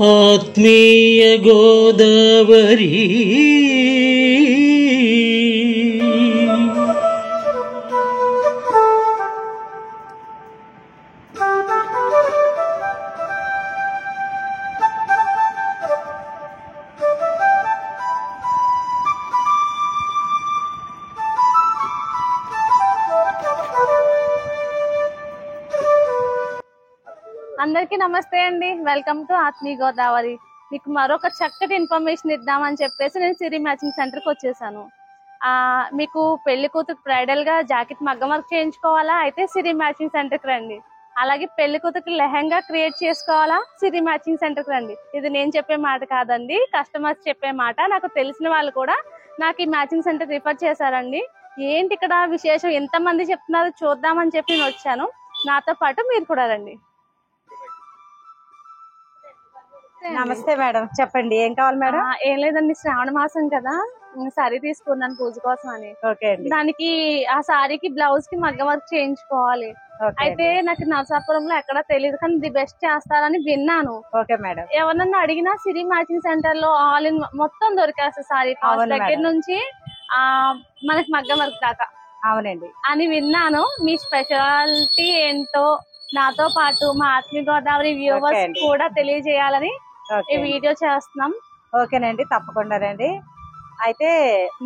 ఆత్మీయ గోదావరి అందరికీ నమస్తే అండి. వెల్కమ్ టు ఆత్మీయ గోదావరి. మీకు మరొక చక్కటి ఇన్ఫర్మేషన్ ఇద్దామని చెప్పేసి నేను సిరి మ్యాచింగ్ సెంటర్కి వచ్చేసాను. మీకు పెళ్లి కూతురు బ్రైడల్ గా జాకెట్ మగ్గం వర్క్ చేయించుకోవాలా అయితే సిరి మ్యాచింగ్ సెంటర్కి రండి. అలాగే పెళ్లి కూతురికి లెహంగా క్రియేట్ చేసుకోవాలా సిరి మ్యాచింగ్ సెంటర్కి రండి. ఇది నేను చెప్పే మాట కాదండి, కస్టమర్స్ చెప్పే మాట. నాకు తెలిసిన వాళ్ళు కూడా నాకు ఈ మ్యాచింగ్ సెంటర్ రిఫర్ చేశారండి. ఏంటి ఇక్కడ విశేషం, ఎంతమంది చెప్తున్నారు చూద్దామని చెప్పి నేను వచ్చాను. నాతో పాటు మీరు కూడా రండి. నమస్తే మేడం, చెప్పండి ఏం కావాలి మేడం? ఏం లేదండి, శ్రావణ మాసం కదా, సారీ తీసుకున్నాను పూజ కోసం అని. దానికి ఆ సారీకి బ్లౌజ్ కి మగ్గం వర్క్ చేయించుకోవాలి. అయితే నాకు నరసాపురంలో ఎక్కడా తెలియదు, కానీ ది బెస్ట్ చేస్తారని విన్నాను. ఎవరన్నా అడిగినా సిరి మ్యాచింగ్ సెంటర్ లో ఆల్ ఇన్ మొత్తం దొరికేస్తుంది, సారీ దగ్గర నుంచి మనకి మగ్గం వర్క్ దాకా. అవునండి అని విన్నాను. మీ స్పెషాలిటీ ఏంటో నాతో పాటు మా ఆత్మీయ గోదావరి వ్యూవర్స్ కూడా తెలియజేయాలని ఈ వీడియో చేస్తున్నాం. ఓకేనండి, తప్పకుండా రండి. అయితే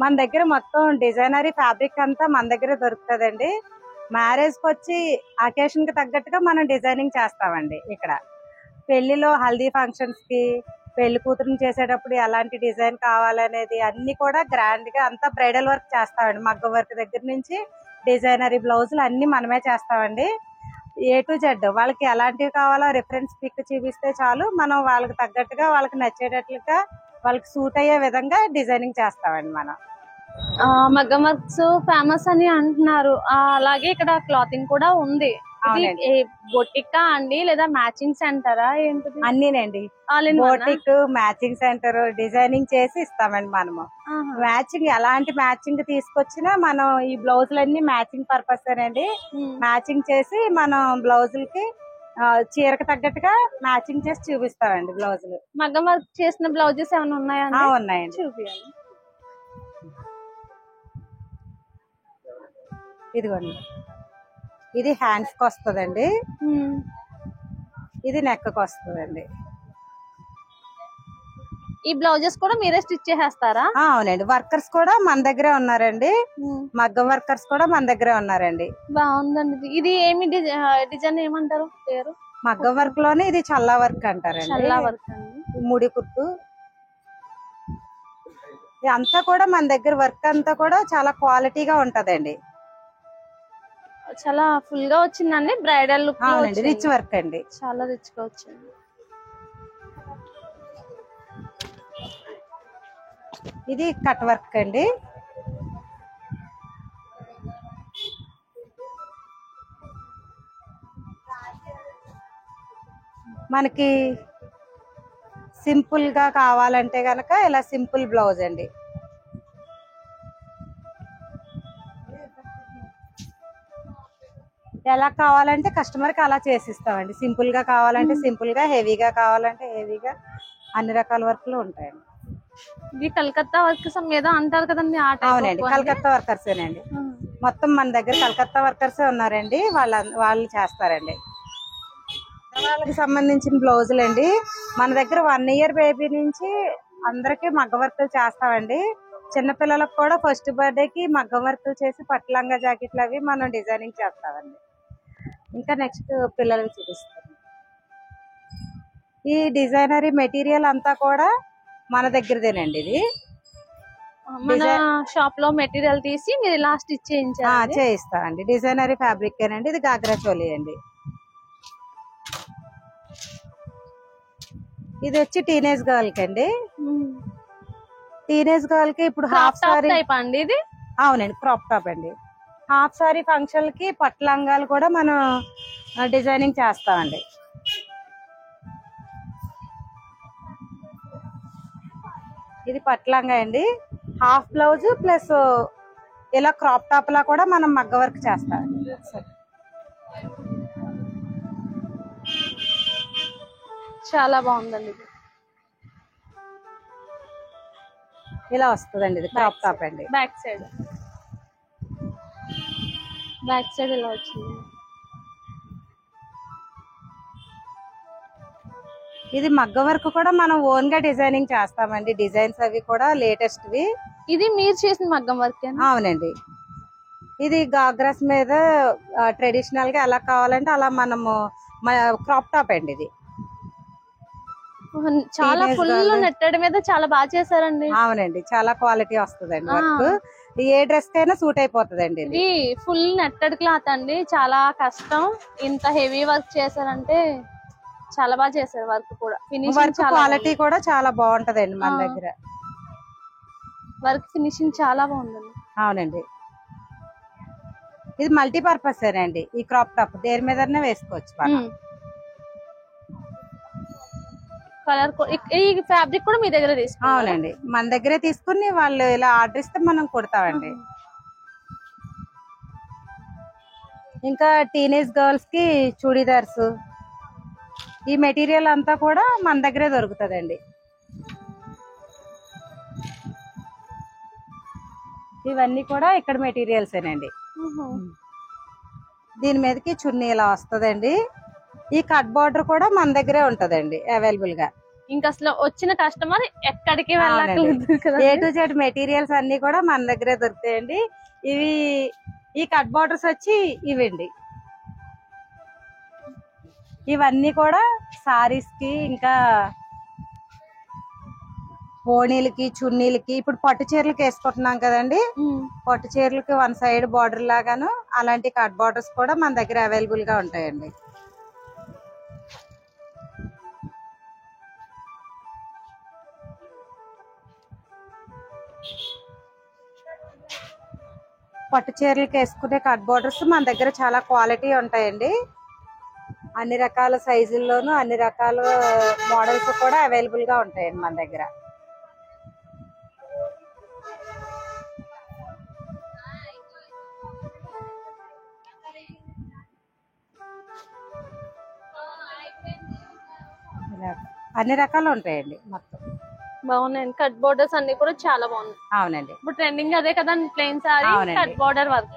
మన దగ్గర మొత్తం డిజైనరీ ఫ్యాబ్రిక్ అంతా మన దగ్గర దొరుకుతుందండి. మ్యారేజ్ కి వచ్చి అకేషన్ కి తగ్గట్టుగా మనం డిజైనింగ్ చేస్తామండి. ఇక్కడ పెళ్లిలో హల్దీ ఫంక్షన్స్ కి పెళ్లి కూతురుని చేసేటప్పుడు ఎలాంటి డిజైన్ కావాలనేది అన్ని కూడా గ్రాండ్ గా అంతా బ్రైడల్ వర్క్ చేస్తామండి. మగ్గం వర్క్ దగ్గర నుంచి డిజైనరీ బ్లౌజులు అన్ని మనమే చేస్తామండి. ఏ టు జెడ్ వాళ్ళకి ఎలాంటివి కావాలో రిఫరెన్స్ పిక్ చూపిస్తే చాలు, మనం వాళ్ళకి తగ్గట్టుగా వాళ్ళకి నచ్చేటట్లుగా వాళ్ళకి సూట్ అయ్యే విధంగా డిజైనింగ్ చేస్తామండి. మనం మగ్గం వర్క్స్ ఫేమస్ అని అంటున్నారు, అలాగే ఇక్కడ క్లాతింగ్ కూడా ఉంది. బొటికా అండి లేదా మ్యాచింగ్ సెంటరా ఏంటిది? అన్నీనండి, బొటిక్ మ్యాచింగ్ సెంటర్ డిజైనింగ్ చేసి ఇస్తామండి. మనము మ్యాచింగ్ ఎలాంటి మ్యాచింగ్ తీసుకొచ్చినా మనం ఈ బ్లౌజులన్నీ మ్యాచింగ్ పర్పస్ అండి. మ్యాచింగ్ చేసి మనం బ్లౌజులకి చీరకు తగ్గట్టుగా మ్యాచింగ్ చేసి చూపిస్తామండి. బ్లౌజులు మగ్గం వర్క్ చేసిన బ్లౌజెస్ ఏమైనా ఉన్నాయా? ఉన్నాయండి, చూపించాలి. ఇదిగోండి, ఇది హ్యాండ్స్ కి వస్తుందండి, ఇది నెక్ కి వస్తుందండి. ఈ బ్లౌజెస్ కూడా మీరే స్టిచ్ చేసేస్తారా? అవునండి, వర్కర్స్ కూడా మన దగ్గరే ఉన్నారండి. మగ్గం వర్కర్స్ కూడా మన దగ్గరే ఉన్నారండి. బాగుందండి. ఇది ఏమి డిజైన్ ఏమంటారు పేరు? మగ్గం వర్క్ లోనే ఇది చల్లా వర్క్ అంటారండి. చల్లా వర్క్ అండి, ముడి కుట్టు అంతా కూడా మన దగ్గర వర్క్ అంతా కూడా చాలా క్వాలిటీగా ఉంటదండి. చాలా ఫుల్ గా వచ్చిందండి. బ్రైడల్ లుక్, రిచ్ వర్క్ అండి, చాలా రిచ్ గా వచ్చింది. ఇది కట్ వర్క్ అండి. మనకి సింపుల్ గా కావాలంటే గనక ఇలా సింపుల్ బ్లౌజ్ అండి. ఎలా కావాలంటే కస్టమర్ కి అలా చేసిస్తామండి. సింపుల్ గా కావాలంటే సింపుల్ గా, హెవీగా కావాలంటే హెవీగా, అన్ని రకాల వర్క్లు ఉంటాయండి. ఇది కలకత్తా వర్కర్స్ ఏదో అంటారు కదండి? అవునండి, కలకత్తా వర్కర్స్ ఏనండి. మొత్తం మన దగ్గర కలకత్తా వర్కర్స్ ఉన్నారండి, వాళ్ళు చేస్తారండి. వాళ్ళకి సంబంధించిన బ్లౌజులు అండి. మన దగ్గర 1 ఇయర్ బేబీ నుంచి అందరికి మగ్గ వర్కులు చేస్తామండి. చిన్నపిల్లలకు కూడా ఫస్ట్ బర్త్డేకి మగ్గం వర్కులు చేసి పట్టులంగా జాకెట్లు అవి మనం డిజైనింగ్ చేస్తామండి. ఇంకా నెక్స్ట్ పిల్లలకి చూపిస్తాం. ఈ డిజైనరీ మెటీరియల్ అంతా కూడా మన దగ్గరదేనండి. ఇది మన షాప్ లో మెటీరియల్ తీసి మీరు ఇలా స్టిచ్ చేయిస్తామండి. డిజైనరీ ఫ్యాబ్రిక్ ఏనండి. ఇది గాగ్రా చోలీ అండి. ఇది వచ్చి టీనేజ్ గర్ల్ కి అండి. టీనేజ్ గర్ల్ కి ఇప్పుడు హాఫ్ సారీ అండి ఇది. అవునండి, క్రాప్ టాప్ అండి. హాఫ్ సారీ ఫంక్షన్ కి పట్టు లంగాలు కూడా మనం డిజైనింగ్ చేస్తామండి. ఇది పట్టు లంగా అండి. హాఫ్ బ్లౌజ్ ప్లస్ ఇలా క్రాప్ టాప్ లా కూడా మనం మగ్గ వర్క్ చేస్తామండి. చాలా బాగుందండి. ఇలా వస్తుందండి. ఇది క్రాప్ టాప్ అండి. బ్యాక్ సైడ్ ఇలా వచ్చింది. ఇది మగ్గ వర్క్ కూడా మనం ఓన్ గా డిజైనింగ్ చేస్తామండి. డిజైన్స్ అవి కూడా లేటెస్ట్ వి. ఇది మీరు చేసిన మగ్గం వర్క్? అవునండి. ఇది గాగ్రాస్ మీద ట్రెడిషనల్ గా ఎలా కావాలంటే అలా మనము క్రాప్ టాప్ అండి. ఇది చాలా ఫుల్ నెట్టెడ్ మీద చాలా బాగా చేశారండి. అవునండి, చాలా క్వాలిటీ వస్తుందండి వర్క్. ఏ డ్రెస్ కైనా సూట్ అయిపోతుందండి. ఇది ఫుల్ నెట్టెడ్ క్లాత్ అండి, చాలా కష్టం. ఇంత హెవీ వర్క్ చేశారంటే చాలా బాగా చేశారు. వర్క్ కూడా ఫినిషింగ్ క్వాలిటీ కూడా చాలా బాగుంటదండి మన దగ్గర. వర్క్ ఫినిషింగ్ చాలా బాగుందండి. అవునండి, ఇది మల్టీపర్పస్ అండి. ఈ క్రాప్ టాప్ దేని మీదనే వేసుకోవచ్చు. కలర్ ఈ ఫ్యాబ్రిక్ కూడా మీ దగ్గర తీసుకున్నాం? అవునండి, మన దగ్గరే తీసుకుని వాళ్ళు ఇలా ఆర్డర్ ఇస్తే మనం కుడతామండి. ఇంకా టీనేజ్ గర్ల్స్ కి చూడీదార్స్, ఈ మెటీరియల్ అంతా కూడా మన దగ్గరే దొరుకుతుందండి. ఇవన్నీ కూడా ఇక్కడ మెటీరియల్స్ ఏనండి. దీని మీదకి చున్నీ ఇలా వస్తుందండి. ఈ కట్ బార్డర్ కూడా మన దగ్గరే ఉంటదండి అవైలబుల్ గా. ఇంకా అసలు వచ్చిన కస్టమర్ ఎక్కడికి వెళ్ళాలి. ఏ టు జెడ్ మెటీరియల్స్ అన్ని కూడా మన దగ్గరే దొరుకుతాయండి. ఇవి ఈ కట్ బార్డర్స్ వచ్చి ఇవండి. ఇవన్నీ కూడా సారీస్ కి, ఇంకా ఓణీలకి, చున్నీలకి, ఇప్పుడు పట్టు చీరలకి వేసుకుంటున్నాం కదండి. పట్టు చీరలకి వన్ సైడ్ బార్డర్ లాగాను అలాంటి కట్ బార్డర్స్ కూడా మన దగ్గర అవైలబుల్ గా ఉంటాయండి. పట్టు చీరలకి వేసుకునే కట్ బార్డర్స్ మన దగ్గర చాలా క్వాలిటీ ఉంటాయండి. అన్ని రకాల సైజుల్లోనూ అన్ని రకాల మోడల్స్ కూడా అవైలబుల్ గా ఉంటాయండి మన దగ్గర. అన్ని రకాలు ఉంటాయండి మొత్తం. బాగున్నాయండి. కట్ బోర్డర్స్ అన్ని కూడా చాలా బాగున్నాయి. అవునండి, ఇప్పుడు ట్రెండింగ్ అదే కదా plain sorry cut border work.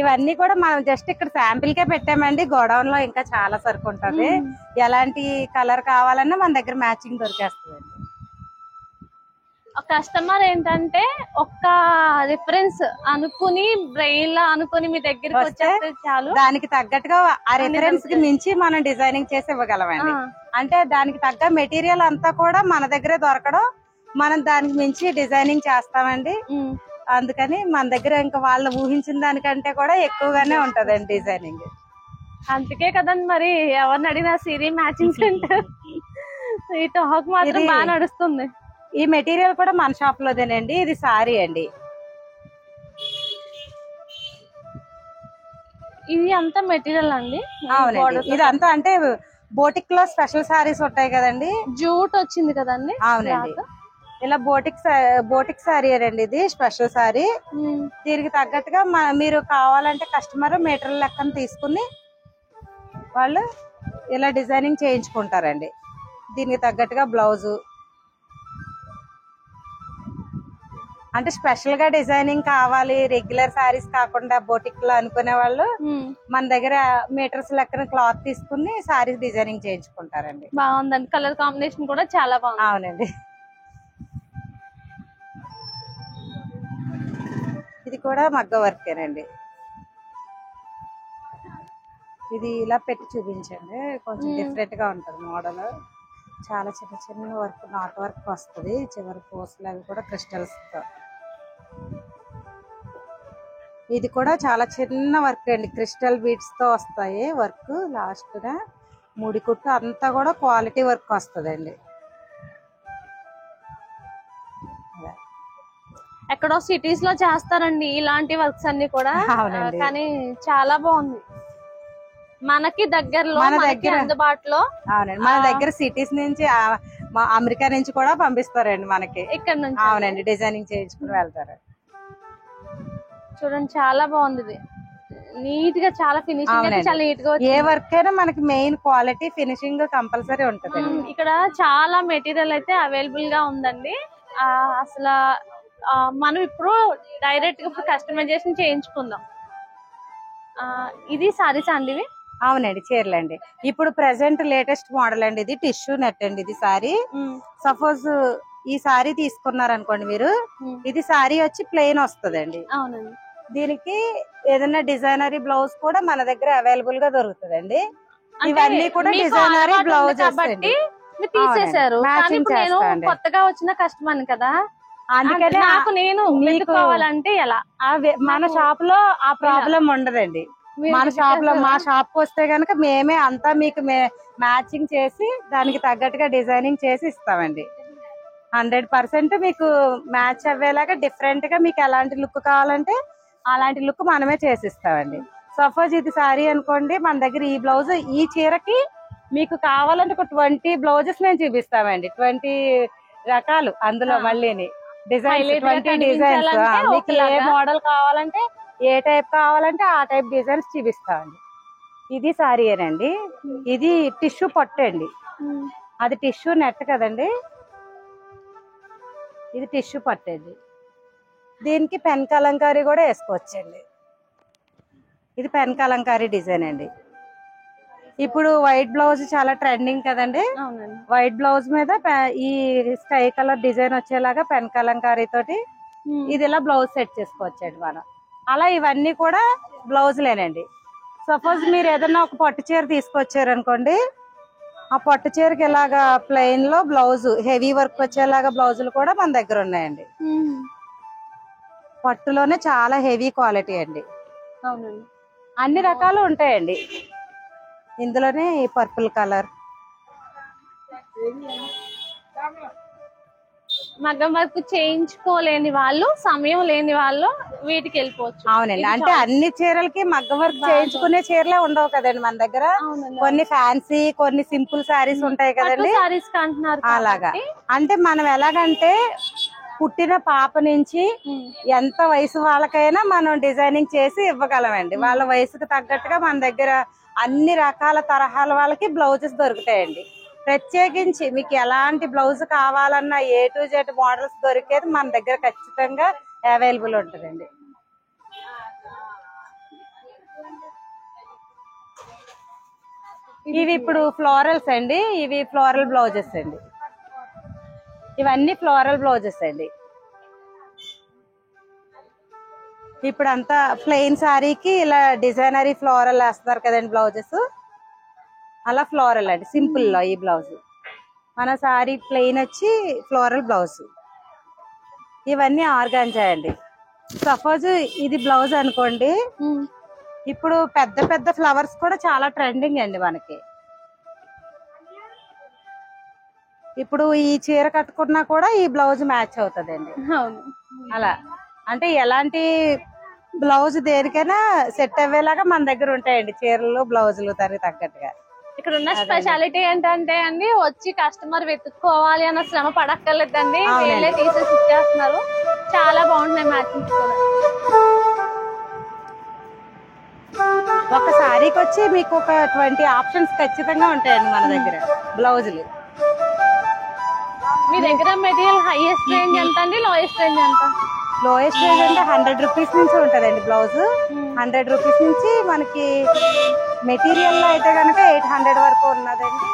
ఇవన్నీ కూడా మనం జస్ట్ ఇక్కడ శాంపిల్ కే పెట్టామండి. గోడౌన్ లో ఇంకా చాలా సరుకు ఉంటది. ఎలాంటి కలర్ కావాలన్నా మన దగ్గర మ్యాచింగ్ దొరికేస్తుందండి. కస్టమర్ ఏంటంటే ఒక్క రిఫరెన్స్ అనుకుని బ్రెయిన్ లా అనుకుని మీ దగ్గరికి వచ్చేస్తే చాలు. దానికి తగ్గట్టుగా ఆ రిఫరెన్స్ కి మించి మనం డిజైనింగ్ చేసి ఇవ్వగలమండి. అంటే దానికి తగ్గ మెటీరియల్ అంతా కూడా మన దగ్గరే దొరకడం, మనం దానికి మించి డిజైనింగ్ చేస్తామండి. అందుకని మన దగ్గర ఇంకా వాళ్ళు ఊహించిన దానికంటే కూడా ఎక్కువగానే ఉంటదండి డిజైనింగ్. అందుకే కదండి మరి ఎవరిని అడిగినా సిరి మ్యాచింగ్ సెంటర్ ఈ టాక్ మాత్రం బాగా నడుస్తుంది. ఈ మెటీరియల్ కూడా మన షాప్ లోదేనండి. ఇది సారీ అండి. ఇది అంతా మెటీరియల్ అండి? అవునండి, ఇదంతా అంటే బోటిక్ లో స్పెషల్ సారీస్ ఉంటాయి కదండి. జూట్ వచ్చింది కదండి. అవునండి, ఇలా బోటిక్ సారీ అండి. ఇది స్పెషల్ సారీ. దీనికి తగ్గట్టుగా మీరు కావాలంటే కస్టమర్ మీటర్ లెక్కన తీసుకుని వాళ్ళు ఇలా డిజైనింగ్ చేయించుకుంటారండి. దీనికి తగ్గట్టుగా బ్లౌజు అంటే స్పెషల్ గా డిజైనింగ్ కావాలి, రెగ్యులర్ సారీస్ కాకుండా బోటిక్ లో అనుకునే వాళ్ళు మన దగ్గర మీటర్స్ లెక్కన క్లాత్ తీసుకుని సారీస్ డిజైనింగ్ చేయించుకుంటారండి. బాగుందండి, కలర్ కాంబినేషన్ కూడా చాలా బాగుంది. అవునండి, ఇది కూడా మగ్గ వర్కేనండి. ఇది ఇలా పెట్టి చూపించండి, కొంచెం డిఫరెంట్ గా ఉంటది మోడల్. చాలా చిన్న చిన్న వర్క్, నాట్ వర్క్ వస్తుంది. చివరి పోస్టులు అవి కూడా క్రిస్టల్స్ తో. ఇది కూడా చాలా చిన్న వర్క్ అండి, క్రిస్టల్ బీడ్స్ తో వస్తాయి వర్క్. లాస్ట్ గా ముడి కుట్టు అంతా కూడా క్వాలిటీ వర్క్ వస్తుందండి. ఎక్కడో సిటీస్ లో చేస్తారండి ఇలాంటి వర్క్స్ అన్ని కూడా, కానీ చాలా బాగుంది. మనకి దగ్గరలో, మనకి అందుబాటులో. అవునండి, మన దగ్గర సిటీస్ నుంచి అమెరికా నుంచి కూడా పంపిస్తారండి మనకి ఇక్కడ నుంచి. అవునండి, డిజైనింగ్ చేయించుకుని వెళ్తారు. చూడండి చాలా బాగుంది, నీట్ గా, చాలా ఫినిషింగ్ చాలా నీట్ గా. ఏ వర్క్ అయినా మనకి మెయిన్ క్వాలిటీ ఫినిషింగ్ కంపల్సరీ ఉంటది. ఇక్కడ చాలా మెటీరియల్ అయితే అవైలబుల్ గా ఉందండి. అసలు మనం ఇప్పుడు డైరెక్ట్ గా కస్టమైజేషన్ చేయించుకుందాం. ఇది సారీస్ అండి ఇవి? అవునండి, చీరలండి. ఇప్పుడు ప్రెసెంట్ లేటెస్ట్ మోడల్ అండి, ఇది టిష్యూ నెట్ అండి. ఇది సారీ సపోజ్ ఈ సారీ తీసుకున్నారు అనుకోండి మీరు, ఇది సారీ వచ్చి ప్లెయిన్ వస్తుందండి. అవునండి. దీనికి ఏదైనా డిజైనరీ బ్లౌజ్ కూడా మన దగ్గర అవైలబుల్ గా దొరుకుతుందండి. ఇవన్నీ కూడా డిజైనరీ బ్లౌజెస్ తీసేశారు. కొత్తగా వచ్చిన కస్టమర్ కదా, అందుకనే నాకు నేను వెతుక్కోవాలంటే ఎలా? మన షాప్ లో ఆ ప్రాబ్లం ఉండదండి. మన షాప్ లో, మా షాప్ కి వస్తే గనక మేమే అంతా మీకు మ్యాచింగ్ చేసి దానికి తగ్గట్టుగా డిజైనింగ్ చేసి ఇస్తామండి. 100% మీకు మ్యాచ్ అవ్వేలాగా డిఫరెంట్ గా మీకు ఎలాంటి లుక్ కావాలంటే అలాంటి లుక్ మనమే చేసిస్తామండి. సపోజ్ ఇది సారీ అనుకోండి, మన దగ్గర ఈ బ్లౌజ్, ఈ చీరకి మీకు కావాలంటే ఒక 20 బ్లౌజెస్ మేము చూపిస్తామండి. 20 రకాలు అందులో మళ్ళీని డిజైన్స్, 20 డిజైన్స్. మీకు ఏ మోడల్ కావాలంటే, ఏ టైప్ కావాలంటే ఆ టైప్ డిజైన్స్ చూపిస్తామండి. ఇది సారీయేనండి. ఇది టిష్యూ పట్టు అండి, అది టిష్యూ నెట్ కదండి. ఇది టిష్యూ పట్టు అండి. దీనికి పెన్ కలంకారీ కూడా వేసుకోవచ్చండి. ఇది పెన్ కలంకారీ డిజైన్ అండి. ఇప్పుడు వైట్ బ్లౌజ్ చాలా ట్రెండింగ్ కదండి. వైట్ బ్లౌజ్ మీద ఈ స్కై కలర్ డిజైన్ వచ్చేలాగా పెన్ కలంకారీ తోటి ఇది ఇలా బ్లౌజ్ సెట్ చేసుకోవచ్చండి మనం. అలా ఇవన్నీ కూడా బ్లౌజులేనండి. సపోజ్ మీరు ఏదన్నా ఒక పట్టు చీర తీసుకొచ్చారు అనుకోండి, ఆ పట్టు చీరకి ఇలాగా ప్లెయిన్ లో బ్లౌజ్ హెవీ వర్క్ వచ్చేలాగా బ్లౌజులు కూడా మన దగ్గర ఉన్నాయండి. పట్టులోనే చాలా హెవీ క్వాలిటీ అండి. అన్ని రకాలు ఉంటాయండి. ఇందులోనే పర్పుల్ కలర్, మగ్గం వర్క్ చేయించుకోలేని వాళ్ళు, సమయం లేని వాళ్ళు వీటికి వెళ్ళిపోవచ్చు. అవునండి. అంటే అన్ని చీరలకి మగ్గం వర్క్ చేయించుకునే చీరలే ఉండవు కదండి మన దగ్గర. కొన్ని ఫ్యాన్సీ, కొన్ని సింపుల్ శారీస్ ఉంటాయి కదండి. అలాగా అంటే మనం ఎలాగంటే పుట్టిన పాప నుంచి ఎంత వయసు వాళ్ళకైనా మనం డిజైనింగ్ చేసి ఇవ్వగలమండి. వాళ్ళ వయసుకు తగ్గట్టుగా మన దగ్గర అన్ని రకాల తరహాల వాళ్ళకి బ్లౌజెస్ దొరుకుతాయండి. ప్రత్యేకించి మీకు ఎలాంటి బ్లౌజ్ కావాలన్నా A to Z మోడల్స్ దొరికేది మన దగ్గర ఖచ్చితంగా అవైలబుల్ ఉంటుందండి. ఇవి ఇప్పుడు ఫ్లోరల్స్ అండి. ఇవి ఫ్లోరల్ బ్లౌజెస్ అండి. ఇవన్నీ ఫ్లోరల్ బ్లౌజెస్ అండి. ఇప్పుడు అంతా ప్లెయిన్ సారీకి ఇలా డిజైనరీ ఫ్లోరల్ వేస్తున్నారు కదండి బ్లౌజెస్. అలా ఫ్లోరల్ అండి, సింపుల్ లో ఈ బ్లౌజ్. మన సారీ ప్లెయిన్ వచ్చి ఫ్లోరల్ బ్లౌజ్. ఇవన్నీ ఆర్గాంజా అండి. సపోజ్ ఇది బ్లౌజ్ అనుకోండి, ఇప్పుడు పెద్ద పెద్ద ఫ్లవర్స్ కూడా చాలా ట్రెండింగ్ అండి మనకి. ఇప్పుడు ఈ చీర కట్టుకున్నా కూడా ఈ బ్లౌజ్ మ్యాచ్ అవుతుందండి. అలా అంటే ఎలాంటి బ్లౌజ్ దేనికైనా సెట్ అయ్యేలాగా మన దగ్గర ఉంటాయండి చీరలు, బ్లౌజులు తగ్గట్టుగా. ఇక్కడ ఉన్న స్పెషాలిటీ ఏంటంటే అండి, వచ్చి కస్టమర్ వెతుక్కోవాలి అన్న శ్రమ పడక్కర్లేదండి, వీళ్ళే తీసేసి ఇచ్చేస్తున్నారు. చాలా బాగుంటున్నాయి మ్యాచింగ్స్ కూడా. ఒక సారీకి వచ్చి మీకు ఒక 20 ఆప్షన్స్ ఖచ్చితంగా ఉంటాయండి మన దగ్గర బ్లౌజులు. మీ దగ్గర మెటీరియల్ హైయెస్ట్ రేంజ్ ఎంత అండి, లోయెస్ట్ రేంజ్ ఎంత? లోయెస్ట్ రేంజ్ అంటే 100 రూపీస్ నుంచి ఉంటదండి బ్లౌజ్. 100 రూపీస్ నుంచి మనకి మెటీరియల్ లో అయితే కనుక 800 వరకు ఉన్నదండి.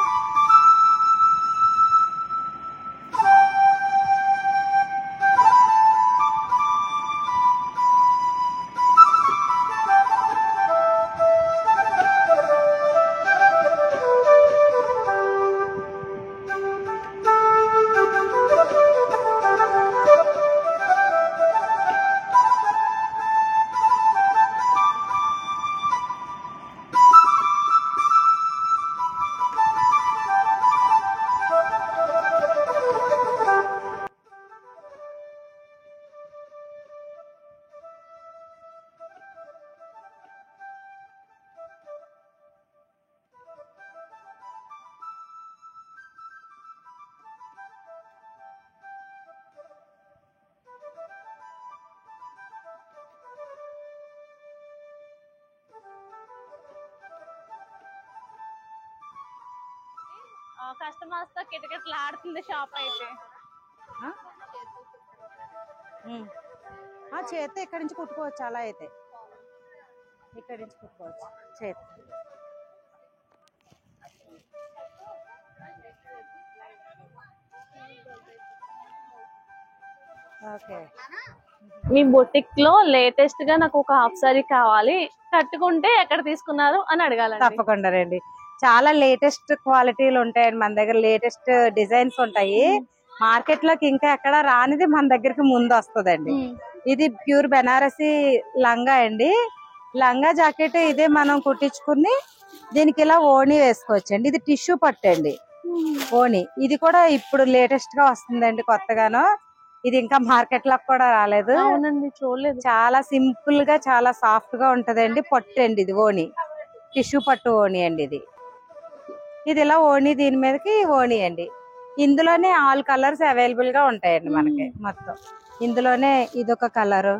కస్టమర్స్ తో కిటకిటలు ఆడుతుంది షాప్ అయితే. చేతి ఇక్కడి నుంచి కుట్టుకోవచ్చు. అలా అయితే ఇక్కడి నుంచి కుట్టుకోవచ్చు చేతి. ఓకే. మీ బొటిక్ లో లేటెస్ట్ గా నాకు ఒక హాఫ్ సారీ కావాలి, కట్టుకుంటే ఎక్కడ తీసుకున్నారు అని అడగాలండి. తప్పకుండా రండి. చాలా లేటెస్ట్ క్వాలిటీలు ఉంటాయండి మన దగ్గర. లేటెస్ట్ డిజైన్స్ ఉంటాయి. మార్కెట్ లోకి ఇంకా ఎక్కడ రానిది మన దగ్గరికి ముందు వస్తుందండి. ఇది ప్యూర్ బెనారసి లంగా అండి. లంగా జాకెట్ ఇదే మనం కుట్టించుకుని దీనికి ఇలా ఓణి వేసుకోవచ్చు అండి. ఇది టిష్యూ పట్టు అండి ఓణి. ఇది కూడా ఇప్పుడు లేటెస్ట్ గా వస్తుందండి కొత్తగాను. ఇది ఇంకా మార్కెట్ లో కూడా రాలేదు. చూడలేదు. చాలా సింపుల్ గా చాలా సాఫ్ట్ గా ఉంటదండి. పట్టు అండి ఇది ఓణి. టిష్యూ పట్టు ఓణి అండి ఇది. ఇది ఇలా ఓణి, దీని మీదకి ఓణి అండి. ఇందులోనే ఆల్ కలర్స్ అవైలబుల్ గా ఉంటాయండి మనకి మొత్తం. ఇందులోనే ఇదొక కలర్.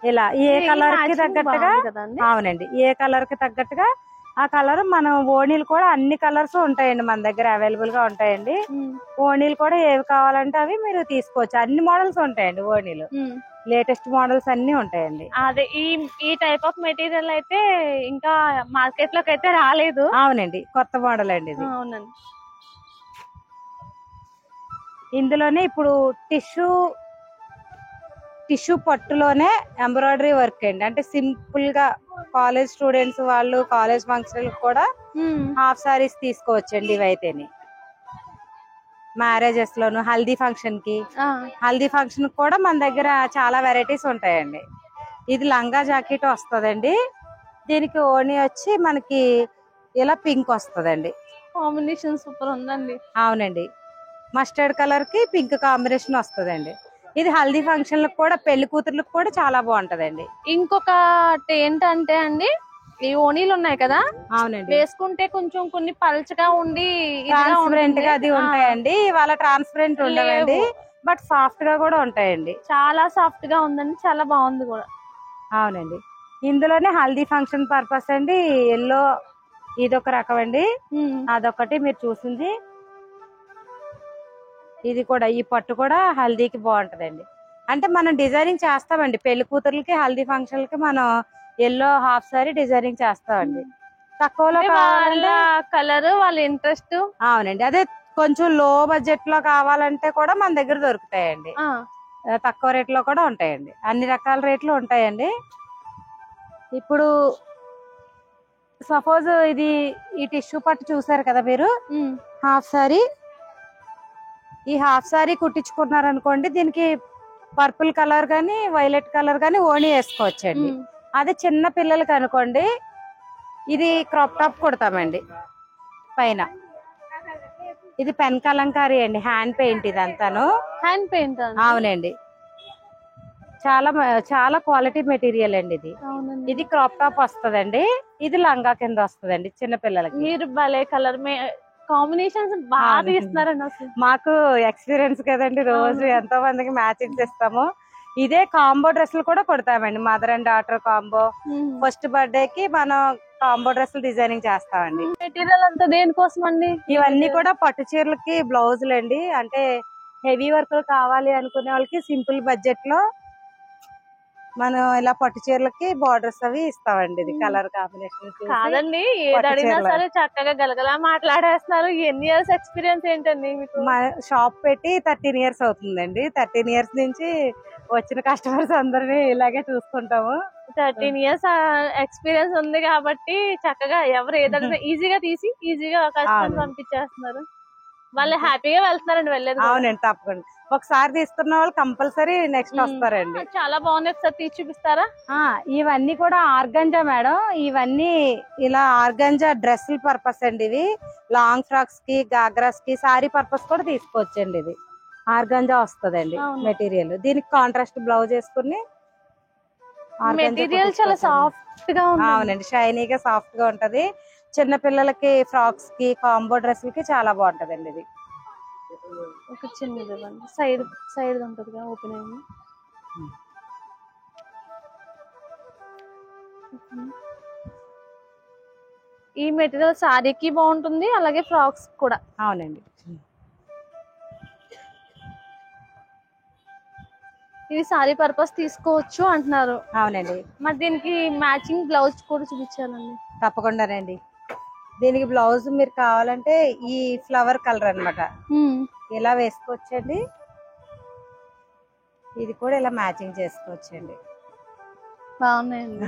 ఇలా ఏ కలర్ కి తగ్గట్టుగా, అవునండి, ఏ కలర్ కి తగ్గట్టుగా ఆ కలర్. మనం ఓణీలు కూడా అన్ని కలర్స్ ఉంటాయండి మన దగ్గర అవైలబుల్ గా ఉంటాయండి. ఓణీలు కూడా ఏవి కావాలంటే అవి మీరు తీసుకోవచ్చు. అన్ని మోడల్స్ ఉంటాయండి ఓణీలు. లేటెస్ట్ మోడల్స్ అన్ని ఉంటాయండి. అదే ఈ టైప్ ఆఫ్ మెటీరియల్ అయితే ఇంకా మార్కెట్ లోకి అయితే రాలేదు. అవునండి, కొత్త మోడల్ అండి ఇది. అవునండి. ఇందులోనే ఇప్పుడు టిష్యూ పట్టులోనే ఎంబ్రాయిడరీ వర్క్ అండి. అంటే సింపుల్ గా కాలేజ్ స్టూడెంట్స్ వాళ్ళు కాలేజ్ ఫంక్షన్ కూడా హాఫ్ సారీస్ తీసుకోవచ్చండి. ఇవైతేని మ్యారేజెస్ లోను, హల్దీ ఫంక్షన్ కి కూడా మన దగ్గర చాలా వెరైటీస్ ఉంటాయండి. ఇది లంగా జాకెట్ వస్తుందండి. దీనికి ఓణి వచ్చి మనకి ఇలా పింక్ వస్తుందండి. కాంబినేషన్ సూపర్ ఉందండి. అవునండి, మస్టర్డ్ కలర్ కి పింక్ కాంబినేషన్ వస్తుందండి. ఇది హల్దీ ఫంక్షన్ లకు కూడా, పెళ్లి కూతుర్లకు కూడా చాలా బాగుంటదండి. ఇంకొకటి ఏంటంటే అండి, ఈ ఓణీలు ఉన్నాయి కదా, అవునండి, వేసుకుంటే కొంచెం కొన్ని పల్చగా ఉండి ట్రాన్స్పరెంట్ గా అది ఉంటాయండి. ఇవాళ ట్రాన్స్పరెంట్ ఉండవండి, బట్ సాఫ్ట్ గా కూడా ఉంటాయండి. చాలా సాఫ్ట్ గా ఉందండి, చాలా బాగుంది కూడా. అవునండి, ఇందులోనే హల్దీ ఫంక్షన్ పర్పస్ అండి. ఎల్లో ఇదొక రకం అండి, అదొకటి మీరు చూసింది. ఇది కూడా, ఈ పట్టు కూడా హల్దీకి బాగుంటదండి. అంటే మనం డిజైనింగ్ చేస్తామండి పెళ్లి కూతుర్లకి, హల్దీ ఫంక్షన్లకి మనం ఎల్లో హాఫ్ సారీ డిజైనింగ్ చేస్తామండి. తక్కువలో కలర్ వాళ్ళ ఇంట్రెస్ట్. అవునండి, అదే కొంచెం లో బడ్జెట్ లో కావాలంటే కూడా మన దగ్గర దొరుకుతాయండి. తక్కువ రేట్ లో కూడా ఉంటాయండి. అన్ని రకాల రేట్లు ఉంటాయండి. ఇప్పుడు సపోజ్ ఇది ఈ టిష్యూ పట్టు చూసారు కదా మీరు, హాఫ్ సారీ. ఈ హాఫ్ సారీ కుట్టించుకున్నారనుకోండి, దీనికి పర్పుల్ కలర్ గానీ వైలెట్ కలర్ గానీ ఓణి వేసుకోవచ్చండి. అదే చిన్న పిల్లలకి అనుకోండి, ఇది క్రాప్ టాప్ కుడతామండి పైన. ఇది పెన్ కలంకారీ అండి, హ్యాండ్ పెయింట్. ఇదంతాను హ్యాండ్ పెయింట్. అవునండి, చాలా చాలా క్వాలిటీ మెటీరియల్ అండి ఇది. ఇది క్రాప్ టాప్ వస్తుందండి. ఇది లంగా కింద వస్తుందండి చిన్న పిల్లలకి. మీరు భలే కలర్ కాంబినేషన్స్ బాగా తీస్తున్నారండి. అసలు మాకు ఎక్స్పీరియన్స్ కదండి, రోజు ఎంతో మందికి మ్యాచింగ్ చేస్తాము. ఇదే కాంబో డ్రెస్సులు కూడా కుడతామండి. Mother and daughter combo, first birthday కి మనం కాంబో డ్రెస్సులు డిజైనింగ్ చేస్తామండి. మెటీరియల్ అంతా దేనికోసం అండి? ఇవన్నీ కూడా పట్టు చీరలకి బ్లౌజులు అండి. అంటే హెవీ వర్క్ కావాలి అనుకునే వాళ్ళకి సింపుల్ బడ్జెట్ లో మనం ఇలా పట్టు చీరలకి బార్డర్స్ అవి ఇస్తామండి. ఇది కలర్ కాంబినేషన్ కాదండి, ఏది అడిగినా సరే చక్కగా గలగలా మాట్లాడేస్తున్నారు. ఎన్ని ఇయర్స్ ఎక్స్పీరియన్స్ ఏంటండి మీకు? మా షాప్ పెట్టి 13 ఇయర్స్ అవుతుందండి. 13 ఇయర్స్ నుంచి వచ్చిన కస్టమర్స్ అందరినీ ఇలాగే చూసుకుంటాము. 13 ఇయర్స్ ఎక్స్పీరియన్స్ ఉంది కాబట్టి చక్కగా ఎవరు ఏదైనా ఈజీగా తీసి ఈజీగా కస్టమర్ పంపించేస్తున్నారు. వాళ్ళు హ్యాపీగా వెళ్తున్నారండి వెళ్ళేది. అవునండి, తప్పకుండా. ఒకసారి తీసుకున్న వాళ్ళు కంపల్సరీ నెక్స్ట్ వస్తారండి. చాలా బాగున్నాయి, ఒకసారి తీసి చూపిస్తారా? ఇవన్నీ కూడా ఆర్గంజా మేడం. ఇవన్నీ ఇలా ఆర్గంజా డ్రెస్సుల పర్పస్ అండి. ఇవి లాంగ్ ఫ్రాక్స్ కి, గాగ్రాస్ కి, సారీ పర్పస్ కూడా తీసుకోవచ్చండి. ఇది ఆర్గంజా వస్తుందండి మెటీరియల్. దీనికి కాంట్రాస్ట్ బ్లౌజ్ వేసుకుని మెటీరియల్ చాలా సాఫ్ట్ గా ఉంది. అవునండి, షైనీగా సాఫ్ట్ గా ఉంటది. చిన్న పిల్లలకి ఫ్రాక్స్ కి, కాంబో డ్రెస్సులకి చాలా బాగుంటదండి. ఇది ఒక చిన్నది సైడ్ సైడ్ ఉంటది కదా, ఓపెన్ అయింది. ఈ మెటీరియల్ సారీకి బాగుంటుంది, అలాగే ఫ్రాక్స్ కూడా. అవునండి, ఇది సారీ పర్పస్ తీసుకోవచ్చు అంటున్నారు. అవునండి, మరి దీనికి మ్యాచింగ్ బ్లౌజ్ కూడా చూపించానండి. తప్పకుండా రండి. దీనికి బ్లౌజ్ మీరు కావాలంటే ఈ ఫ్లవర్ కలర్ అన్నమాట, ఇలా వేసుకోవచ్చండి. ఇది కూడా ఇలా మ్యాచింగ్ చేసుకోవచ్చండి. బాగున్నాయండి.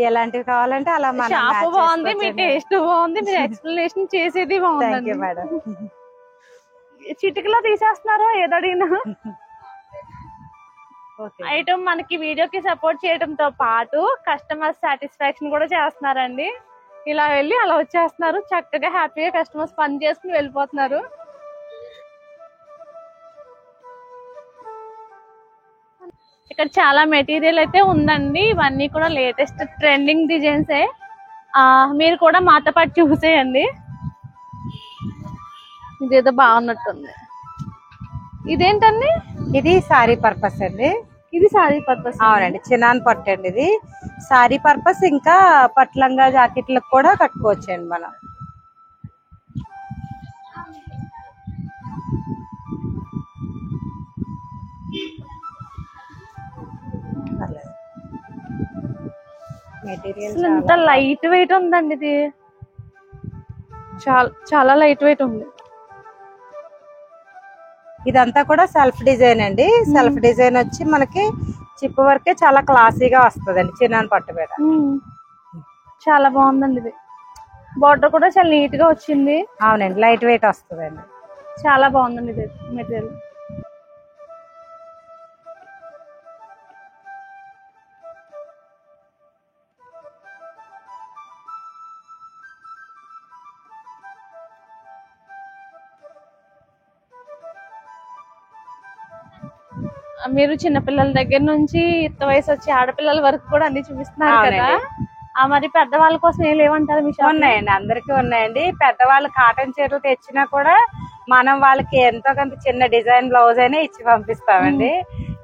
ఎలాంటివి కావాలంటే అలా మనం షాప్ మ్యాచ్ బాగుంది, మీ చేసుకోవచ్చండి. టేస్ట్ బాగుంది, మీరు ఎక్స్ప్లెనేషన్ చేసేది థ్యాంక్ బాగుంది. You madam. చిటికలో తీసేస్తున్నారో ఏదో అడిగినా. ఓకే. ఐటమ్ మనకి వీడియోకి సపోర్ట్ చేయడంతో పాటు కస్టమర్ సాటిస్ఫాక్షన్ కూడా చేస్తున్నారండి. ఇలా వెళ్ళి అలా వచ్చేస్తున్నారు, చక్కగా హ్యాపీగా కస్టమర్స్ పని చేసుకుని వెళ్ళిపోతున్నారు. ఇక్కడ చాలా మెటీరియల్ అయితే ఉందండి. ఇవన్నీ కూడా లేటెస్ట్ ట్రెండింగ్ డిజైన్సే. మీరు కూడా మాతో పాటు చూసేయండి. ఇదేదో బాగున్నట్టుంది. ఇదేంటండి? ఇది సారీ పర్పస్ అండి. ఇది సారీ పర్పస్. అవునండి, చిన్నాన్ పట్టు అండి. ఇది సారీ పర్పస్, ఇంకా పట్లంగా జాకెట్లకు కూడా కట్టుకోవచ్చండి మనం. మెటీరియల్ ఎంత లైట్ వెయిట్ ఉందండి. ఇది చాలా చాలా లైట్ వెయిట్ ఉంది. ఇదంతా కూడా సెల్ఫ్ డిజైన్ అండి. సెల్ఫ్ డిజైన్ వచ్చి మనకి చిప్ వర్కే చాలా క్లాసీగా వస్తుందండి చిన్నాన్ పట్టు మీద. చాలా బాగుందండి. ఇది బార్డర్ కూడా చాలా నీట్ గా వచ్చింది. అవునండి, లైట్ వెయిట్ వస్తుందండి. చాలా బాగుందండి ఇది మెటీరియల్. మీరు చిన్నపిల్లల దగ్గర నుంచి ఇంత వయసు వచ్చి ఆడపిల్లల వరకు కూడా అన్ని చూపిస్తున్నారు కదా. మరి పెద్దవాళ్ళ కోసం ఏం లేవంటారు మీ షాప్? ఉన్నాయండి, అందరికీ ఉన్నాయండి. పెద్దవాళ్ళు కాటన్ చీరలు తెచ్చినా కూడా మనం వాళ్ళకి ఎంతో కొంత చిన్న డిజైన్ బ్లౌజ్ అయినా ఇచ్చి పంపిస్తామండి.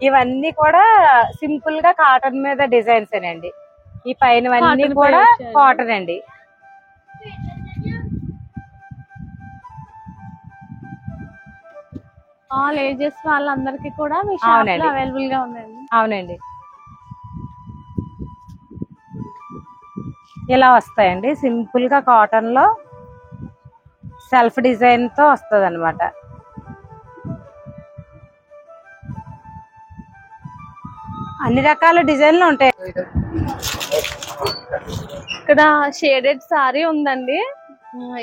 ఇవన్నీ కూడా సింపుల్ గా కాటన్ మీద డిజైన్స్ అండి. ఈ పైన కూడా కాటన్ అండి. ఆల్ ఏజెస్ వాళ్ళందరికీ కూడా మీ షాప్ లో అవైలబుల్ గా ఉందండి. అవునండి, ఇలా వస్తాయండి సింపుల్ గా కాటన్ లో సెల్ఫ్ డిజైన్ తో వస్తుంది అనమాట. అన్ని రకాల డిజైన్లు ఉంటాయి. ఇక్కడ షేడెడ్ సారీ ఉందండి.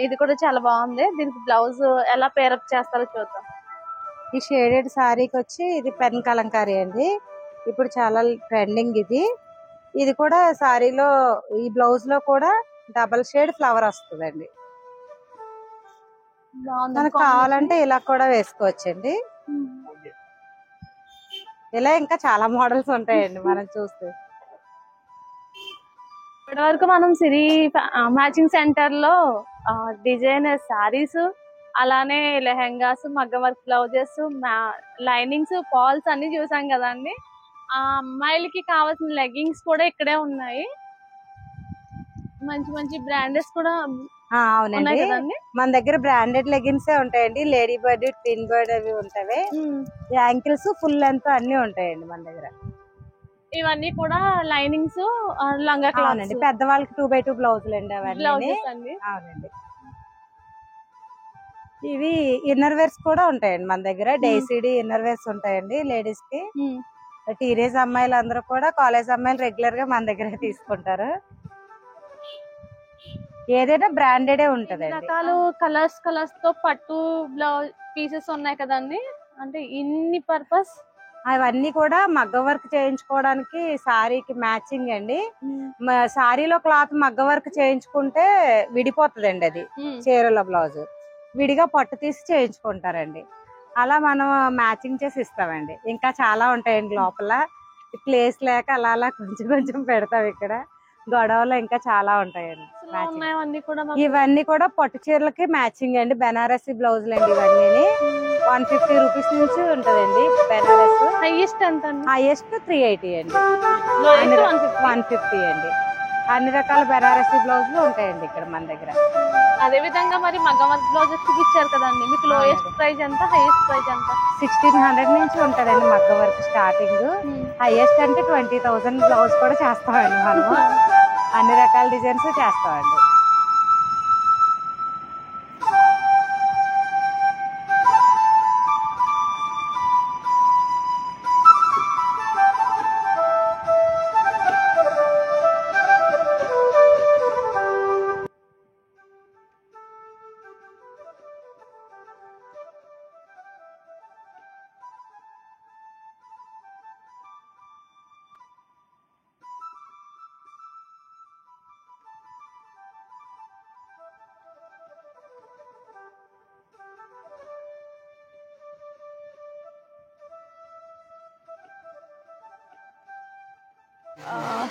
ఇది కూడా చాలా బాగుంది. దీనికి బ్లౌజ్ ఎలా పేరప్ చేస్తారో చూద్దాం. ఈ షేడెడ్ సారీకి వచ్చి ఇది పెన్ కలంకారీ అండి. ఇప్పుడు చాలా ట్రెండింగ్ ఇది. ఇది కూడా సారీలో ఈ బ్లౌజ్ లో కూడా డబల్ షేడ్ ఫ్లవర్ వస్తుందండి. మనకు కావాలంటే ఇలా కూడా వేసుకోవచ్చండి. ఇలా ఇంకా చాలా మోడల్స్ ఉంటాయండి మనం చూస్తే. ఇప్పటి వరకు మనం సిరి మ్యాచింగ్ సెంటర్ లో డిజైనర్ సారీస్, అలానే లెహెంగాస్, మగ్గ వర్క్ బ్లౌజెస్, లైనింగ్స్, పాల్స్ అన్ని చూసాం కదండి. ఆ అమ్మాయిలకి కావాల్సిన లెగ్గింగ్స్ కూడా ఇక్కడే ఉన్నాయి. మంచి మంచి బ్రాండెస్ కూడా అవునండి, మన దగ్గర బ్రాండెడ్ లెగిన్స్ ఉంటాయండి. లేడీ బర్డ్, ట్విన్ బర్డ్ అవి ఉంటాయి. యాంకిల్స్, ఫుల్ లెంత్ అన్ని ఉంటాయండి మన దగ్గర. ఇవన్నీ కూడా లైనింగ్స్, లంగా అవునండి. పెద్దవాళ్ళకి 2x2 బ్లౌజులు అండి అవన్నీ. అవునండి, ఇవి ఇన్నర్ వేర్స్ కూడా ఉంటాయండి మన దగ్గర. డైసీడీ ఇన్నర్ వేర్స్ ఉంటాయండి లేడీస్ కి. టీనేజ్ అమ్మాయిలు అందరూ కూడా, కాలేజ్ అమ్మాయిలు రెగ్యులర్ గా మన దగ్గర తీసుకుంటారు. ఏదైనా బ్రాండెడే ఉంటది. రకాలు కలర్స్ తో పట్టు బ్లౌజ్ పీసెస్ ఉన్నాయి కదండి. అంటే ఇన్ని పర్పస్ అవన్నీ కూడా మగ్గ వర్క్ చేయించుకోవడానికి సారీకి మ్యాచింగ్ అండి. సారీలో క్లాత్ మగ్గ వర్క్ చేయించుకుంటే విడిపోతుందండి. అది చీరల బ్లౌజ్ విడిగా పట్టు తీసి చేయించుకుంటారండి. అలా మనం మ్యాచింగ్ చేసి ఇస్తామండి. ఇంకా చాలా ఉంటాయండి లోపల. ప్లేస్ లేక అలా అలా కొంచెం కొంచెం పెడతాం. ఇక్కడ గొడవలు ఇంకా చాలా ఉంటాయండి. ఇవన్నీ కూడా పట్టు చీరలకి మ్యాచింగ్ అండి. బెనారసీ బ్లౌజులు అండి. ఇవన్నీ 150 రూపీస్ నుంచి ఉంటదండి. బెనారస్ హైయెస్ట్ ఎంత? హైయెస్ట్ 380 అండి. 150 అండి. అన్ని రకాల బెనారసీ బ్లౌజులు ఉంటాయండి ఇక్కడ మన దగ్గర. అదే విధంగా మరి మగ్గం వర్క్ బ్లౌజెస్ కి ఇచ్చారు కదండి, మీకు లోయెస్ట్ ప్రైస్ ఎంత, హైయెస్ట్ ప్రైస్ ఎంత? 1600 నుంచి ఉంటదండి మగ్గం వర్క్ స్టార్టింగ్. హైయెస్ట్ అంటే 20,000 బ్లౌజ్ కూడా చేస్తామండి మనము. అన్ని రకాల డిజైన్స్ చేస్తామండి.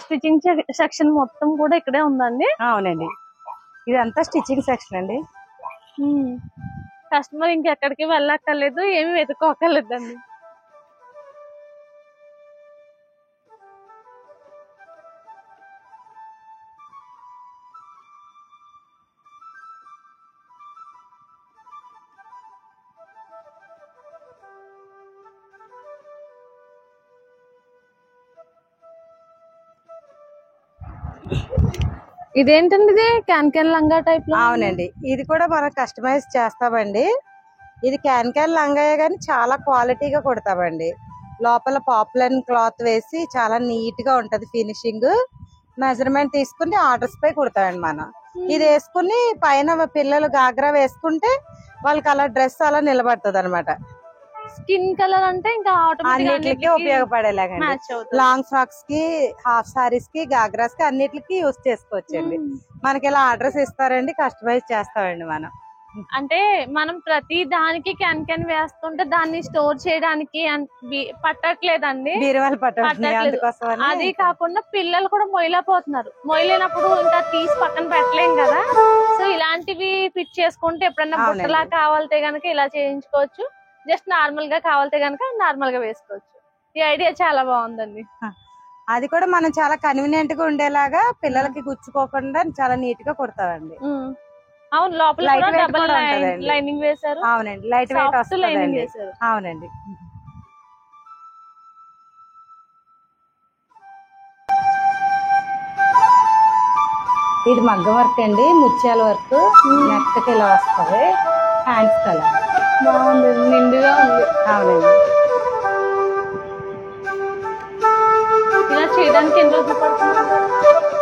స్టిచింగ్ సెక్షన్ మొత్తం కూడా ఇక్కడే ఉందండి. అవునండి, ఇదంతా స్టిచ్చింగ్ సెక్షన్ అండి. కస్టమర్ ఇంకెక్కడికి వెళ్ళక్కర్లేదు, ఏమి వెతుక్కోక్కర్లేదండి. ఇదేంటండి, ఇది క్యాన్ లంగా టైప్ లో? అవునండి, ఇది కూడా మనం కస్టమైజ్ చేస్తామండి. ఇది క్యాన్ లంగాయే గానీ చాలా క్వాలిటీగా కుడతామండి. లోపల పాపులర్ క్లాత్ వేసి చాలా నీట్ గా ఉంటది ఫినిషింగ్. మెజర్మెంట్ తీసుకుని ఆర్డర్స్ పై కుడతామండి మనం. ఇది వేసుకుని పైన పిల్లలు గాగ్రా వేసుకుంటే వాళ్ళకి అలా డ్రెస్ అలా నిలబడుతుంది అనమాట. స్కిన్ కలర్ అంటే ఇంకా అన్నిటికి ఉపయోగపడేలాగా లాంగ్ ఫ్రాక్స్ కి, హాఫ్ సారీస్ కి, గాగ్రాస్ కి అన్నిటికి యూజ్ చేసుకోవచ్చండి. మనకి ఇలా ఆర్డర్స్ ఇస్తారండి, కస్టమైజ్ చేస్తామండి మనం. అంటే మనం ప్రతి దానికి క్యాన్ వేస్తుంటే దాన్ని స్టోర్ చేయడానికి పట్టట్లేదండి, బీరువాలు పట్టట్లేదు. అది కాకుండా పిల్లలు కూడా మొయ్యలేకపోతున్నారు. మొయ్యలేనప్పుడు ఇంకా తీసి పక్కన పెట్టలేం కదా. సో ఇలాంటివి ఫిట్ చేసుకుంటే ఎప్పుడన్నా బుట్టలా కావాలితే గనక ఇలా చేయించుకోవచ్చు. జస్ట్ నార్మల్ గా కావాలితే గనక నార్మల్ గా వేసుకోవచ్చు. ఈ ఐడియా చాలా బాగుందండి. అది కూడా మనం చాలా కన్వీనియంట్ గా ఉండేలాగా పిల్లలకి గుచ్చుకోకుండా చాలా నీట్ గా కుడతామండి. అవును, లోపల డబుల్ లైనింగ్ వేశారు. అవునండి, లైట్ వెయిట్ వస్తుంది. అవునండి, ఇది మగ్గం వర్క్ అండి, ముత్యాల వర్క్. నెక్ ఇలా వస్తుంది, హ్యాండ్స్ కలర్ బాగుంది, నిండుగా ఉంది. అవునండి, ఇలా చేయడానికి ఎన్ని రోజులు పడుతుంది?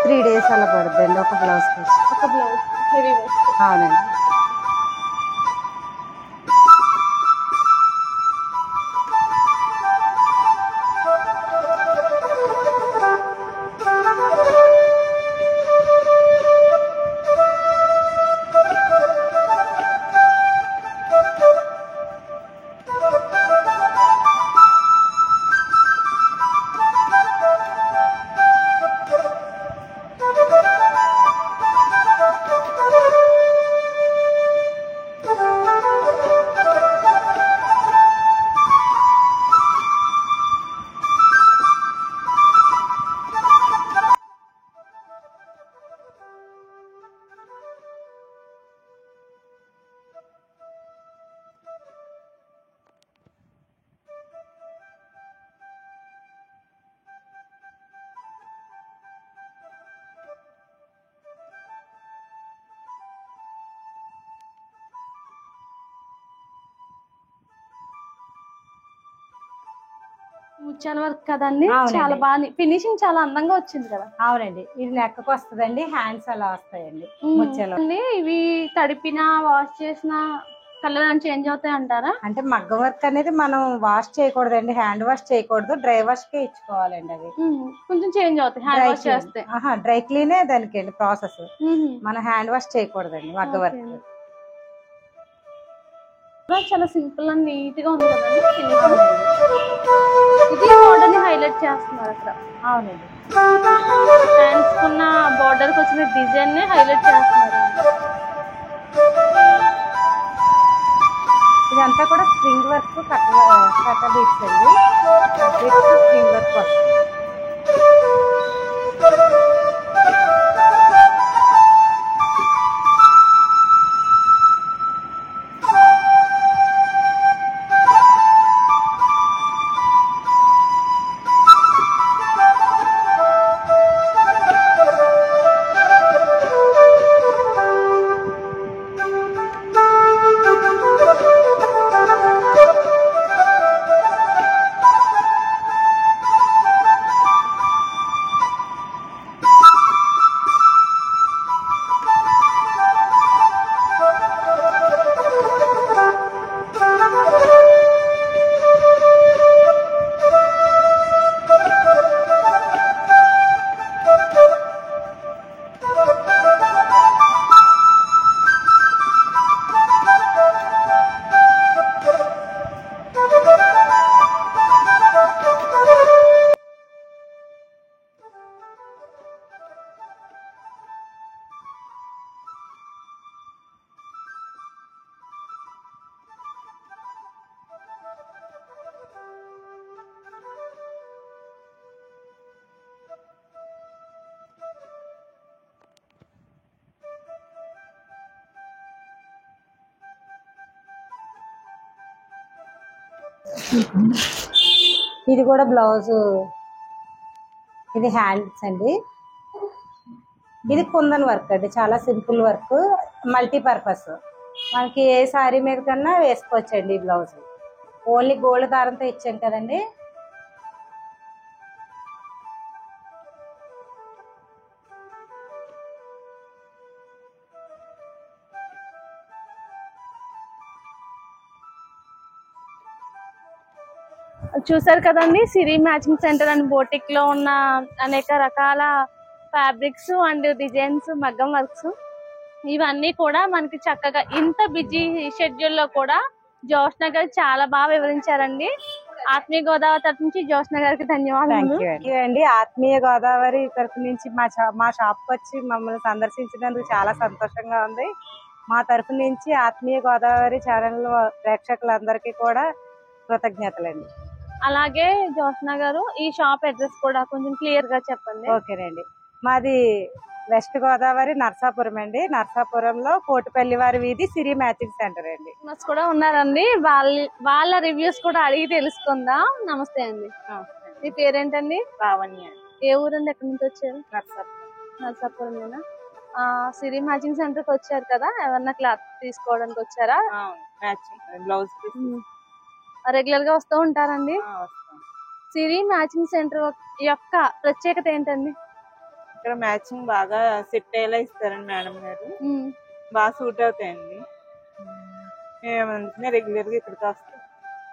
3 days అలా పడుతుంది ఒక బ్లౌజ్ పీస్. ఒక బ్లౌజ్ హెవీ వర్క్. అవునండి, ముత్యాల వర్క్ కదండి, చాలా బాగా ఫినిషింగ్ చాలా అందంగా వచ్చింది కదా. అవునండి, ఇది నెక్ వస్తుందండి, హ్యాండ్స్ అలా వస్తాయండి ముత్యాలు. ఇవి తడిపిన వాష్ చేసిన కలర్ అని చేంజ్ అవుతాయి అంటారా? అంటే మగ్గం వర్క్ అనేది మనం వాష్ చేయకూడదండి, హ్యాండ్ వాష్ చేయకూడదు, డ్రై వాష్ కే ఇచ్చుకోవాలండి. అవి కొంచెం చేంజ్ అవుతాయి హ్యాండ్ వాష్ చేస్తే. డ్రై క్లీనే దానికి ప్రాసెస్, మనం హ్యాండ్ వాష్ చేయకూడదండి మగ్గం వర్క్. చాలా సింపుల్ అండ్ నీట్ గా ఉంది కదండి. ఇది బోర్డర్ ని హైలైట్ చేస్తున్నారు అక్కడ. అవునండి, హ్యాండ్స్ కున్న బోర్డర్ కి వచ్చిన డిజైన్ ని హైలైట్ చేస్తున్నారు. ఇదంతా కూడా స్ప్రింగ్ వర్క్, కట్ట బీట్స్ అండి. స్ప్రింగ్ వర్క్ వస్తుంది. ఇది కూడా బ్లౌజ్, ఇది హ్యాండ్స్ అండి. ఇది కుందన్ వర్క్ అండి, చాలా సింపుల్ వర్క్, మల్టీపర్పస్. మనకి ఏ సారీ మీద కన్నా వేసుకోవచ్చండి. ఈ బ్లౌజ్ ఓన్లీ గోల్డ్ దారంతో ఇచ్చాం కదండి. చూసారు కదండి, సిరి మ్యాచింగ్ సెంటర్ అండ్ బోటిక్ లో ఉన్న అనేక రకాల ఫ్యాబ్రిక్స్ అండ్ డిజైన్స్, మగ్గం వర్క్స్ ఇవన్నీ కూడా మనకి చక్కగా ఇంత బిజీ షెడ్యూల్ లో కూడా జోష్న గారు చాలా బాగా వివరించారండి. ఆత్మీయ గోదావరి తరఫు నుంచి జోష్న గారికి ధన్యవాదాలు. అండి ఆత్మీయ గోదావరి తరఫు నుంచి మా షాప్ వచ్చి మమ్మల్ని సందర్శించినందుకు చాలా సంతోషంగా ఉంది. మా తరఫు నుంచి ఆత్మీయ గోదావరి ఛానల్ ప్రేక్షకులందరికీ కూడా కృతజ్ఞతలండి. అలాగే జోష్న గారు, ఈ షాప్ అడ్రస్ కూడా కొంచెం క్లియర్ గా చెప్పండి. ఓకేనండి, మాది వెస్ట్ గోదావరి నర్సాపురం అండి. నర్సాపురంలో కోటిపల్లి వారి వీధి, సిరి మ్యాచింగ్ సెంటర్ అండి. కూడా ఉన్నారండి, వాళ్ళ రివ్యూస్ కూడా అడిగి తెలుసుకుందాం. నమస్తే అండి, మీ పేరేంటండి? లావణ్య. ఏ ఊరండి, ఎక్కడి నుంచి వచ్చారు? నర్సాపురం. సిరి మ్యాచింగ్ సెంటర్ కి వచ్చారు కదా, ఎవరన్నా క్లాత్ తీసుకోవడానికి వచ్చారా? బ్లౌజ్ రెగ్యులర్ గా వస్తూ ఉంటారండి. సిరి మ్యాచింగ్ సెంటర్ యొక్క ప్రత్యేకత ఏంటండి? ఇక్కడ మ్యాచింగ్ బాగా సెట్ అయ్యేలా ఇస్తారండి మేడం గారు, బాగా సూట్ అవుతాయండి. మేము రెగ్యులర్ గా ఇక్కడికి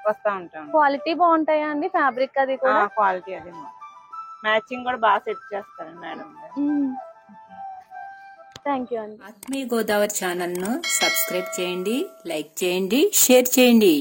వస్తా ఉంటాం. క్వాలిటీ బాగుంటాయా అండి? ఫ్యాబ్రిక్ అది కూడా క్వాలిటీ అది మ్యాచింగ్ కూడా బాగా సెట్ చేస్తారండి మేడం గారు. థ్యాంక్ యూ అండి. ఆత్మీయ గోదావరి ఛానల్ ను సబ్స్క్రైబ్ చేయండి, లైక్ చేయండి, షేర్ చేయండి.